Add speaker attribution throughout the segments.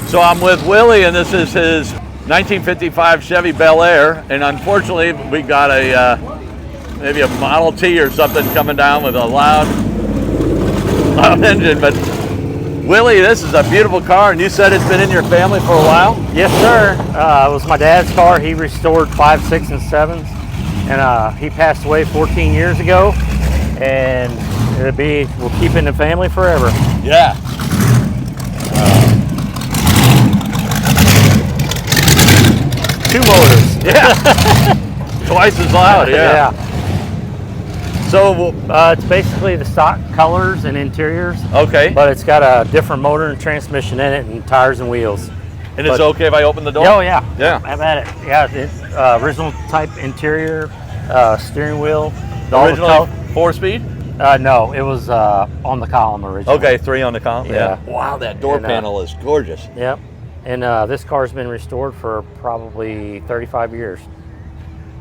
Speaker 1: So I'm with Willie, and this is his 1955 Chevy Belair, and unfortunately we got a maybe a Model T or something coming down with a loud engine. But Willie, this is a beautiful car, and you said it's been in your family for a while?
Speaker 2: Yes, sir. It was my dad's car. He restored 5, 6, and 7s, and he passed away 14 years ago, and we'll keep it in the family forever.
Speaker 1: Yeah.
Speaker 2: Two motors.
Speaker 1: Yeah. Twice as loud, yeah. So
Speaker 2: it's basically the stock colors and interiors.
Speaker 1: Okay.
Speaker 2: But it's got a different motor and transmission in it, and tires and wheels.
Speaker 1: And it's okay if I open the door?
Speaker 2: Oh yeah.
Speaker 1: Yeah.
Speaker 2: Have at it. Yeah. It's original type interior, steering wheel.
Speaker 1: Originally 4-speed?
Speaker 2: No, it was on the column originally.
Speaker 1: Okay, 3 on the column.
Speaker 2: Yeah.
Speaker 1: Wow, that door panel is gorgeous.
Speaker 2: Yep. And this car's been restored for probably 35 years.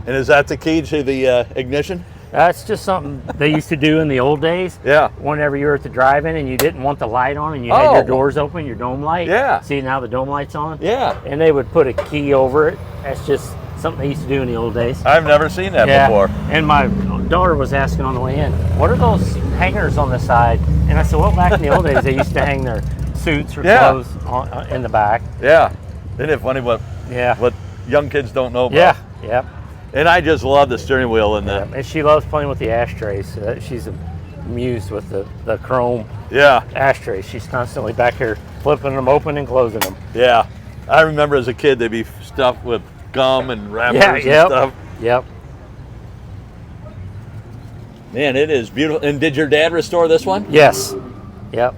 Speaker 1: And is that the key to the ignition?
Speaker 2: That's just something they used to do in the old days.
Speaker 1: Yeah.
Speaker 2: Whenever you were at the drive-in and you didn't want the light on and you had your doors open, your dome light.
Speaker 1: Yeah.
Speaker 2: See now the dome light's on?
Speaker 1: Yeah.
Speaker 2: And they would put a key over it. That's just something they used to do in the old days.
Speaker 1: I've never seen that before.
Speaker 2: And my daughter was asking on the way in, what are those hangers on the side? And I said, well, back in the old days, they used to hang their suits or clothes in the back.
Speaker 1: Yeah. Isn't it funny what young kids don't know about?
Speaker 2: Yeah. Yep.
Speaker 1: And I just love the steering wheel and the...
Speaker 2: And she loves playing with the ashtrays. She's amused with the chrome ashtrays. She's constantly back here flipping them open and closing them.
Speaker 1: Yeah. I remember as a kid, they'd be stuffed with gum and wrappers and stuff.
Speaker 2: Yep.
Speaker 1: Man, it is beautiful. And did your dad restore this one?
Speaker 2: Yes. Yep.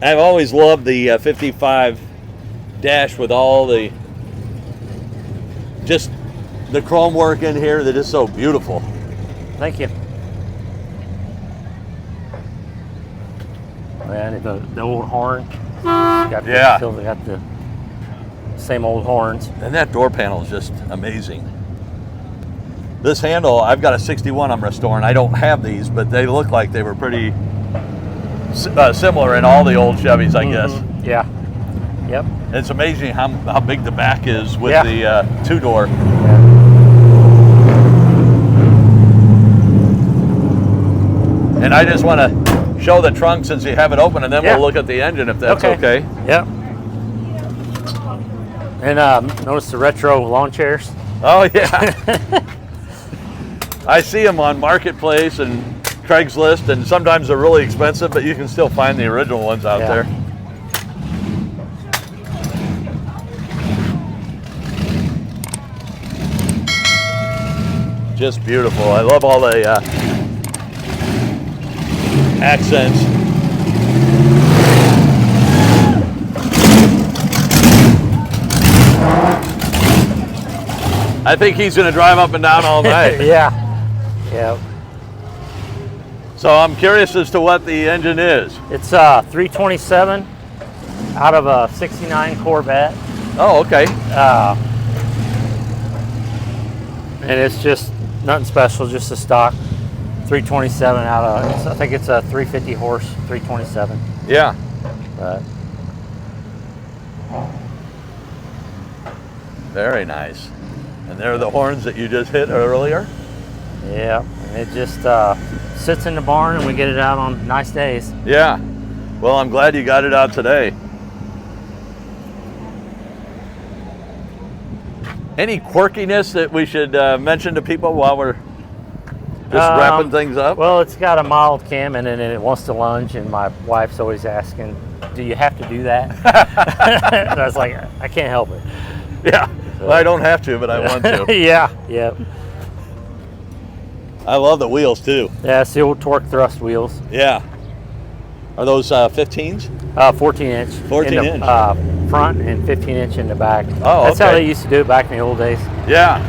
Speaker 1: I've always loved the 55 dash with all the chrome work in here that is so beautiful.
Speaker 2: Thank you. And the old horn. Still got the same old horns.
Speaker 1: And that door panel is just amazing. This handle, I've got a 61 I'm restoring. I don't have these, but they look like they were pretty similar in all the old Chevys, I guess.
Speaker 2: Yeah. Yep.
Speaker 1: And it's amazing how big the back is with the two-door. And I just want to show the trunk since you have it open, and then we'll look at the engine if that's okay.
Speaker 2: Yep. And notice the retro lawn chairs.
Speaker 1: Oh, yeah. I see them on Marketplace and Craigslist, and sometimes they're really expensive, but you can still find the original ones out there. Just beautiful. I love all the accents. I think he's going to drive up and down all night.
Speaker 2: Yeah.
Speaker 1: So I'm curious as to what the engine is.
Speaker 2: It's a 327 out of a 69 Corvette.
Speaker 1: Oh, okay.
Speaker 2: And it's just nothing special, just a stock 327 out of, I think it's a 350 horse 327.
Speaker 1: Yeah. Very nice. And there are the horns that you just hit earlier.
Speaker 2: Yeah, and it just sits in the barn and we get it out on nice days.
Speaker 1: Yeah. Well, I'm glad you got it out today. Any quirkiness that we should mention to people while we're just wrapping things up?
Speaker 2: Well, it's got a mild cam in it and it wants to lunge, and my wife's always asking, do you have to do that? And I was like, I can't help it.
Speaker 1: Yeah, so, well, I don't have to, but I want to.
Speaker 2: Yeah.
Speaker 1: I love the wheels too.
Speaker 2: Yeah, it's the old torque thrust wheels.
Speaker 1: Yeah. Are those 15s?
Speaker 2: 14 inch.
Speaker 1: 14 inch.
Speaker 2: Front and 15 inch in the back.
Speaker 1: Oh,
Speaker 2: That's how they used to do it back in the old days.
Speaker 1: Yeah.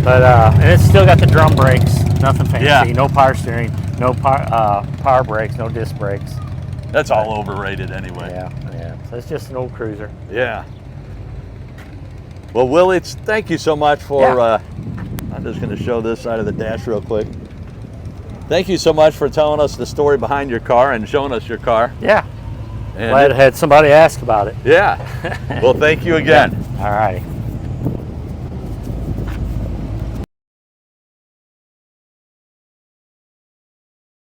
Speaker 2: But and it's still got the drum brakes. Nothing fancy.
Speaker 1: Yeah.
Speaker 2: No power steering. No power brakes. No disc brakes.
Speaker 1: That's all overrated anyway.
Speaker 2: Yeah. So it's just an old cruiser.
Speaker 1: Yeah. Well, Willie, thank you so much for. I'm just going to show this side of the dash real quick. Thank you so much for telling us the story behind your car and showing us your car.
Speaker 2: Yeah.
Speaker 1: And
Speaker 2: Glad I had somebody ask about it.
Speaker 1: yeah. Well, thank you again.
Speaker 2: All righty.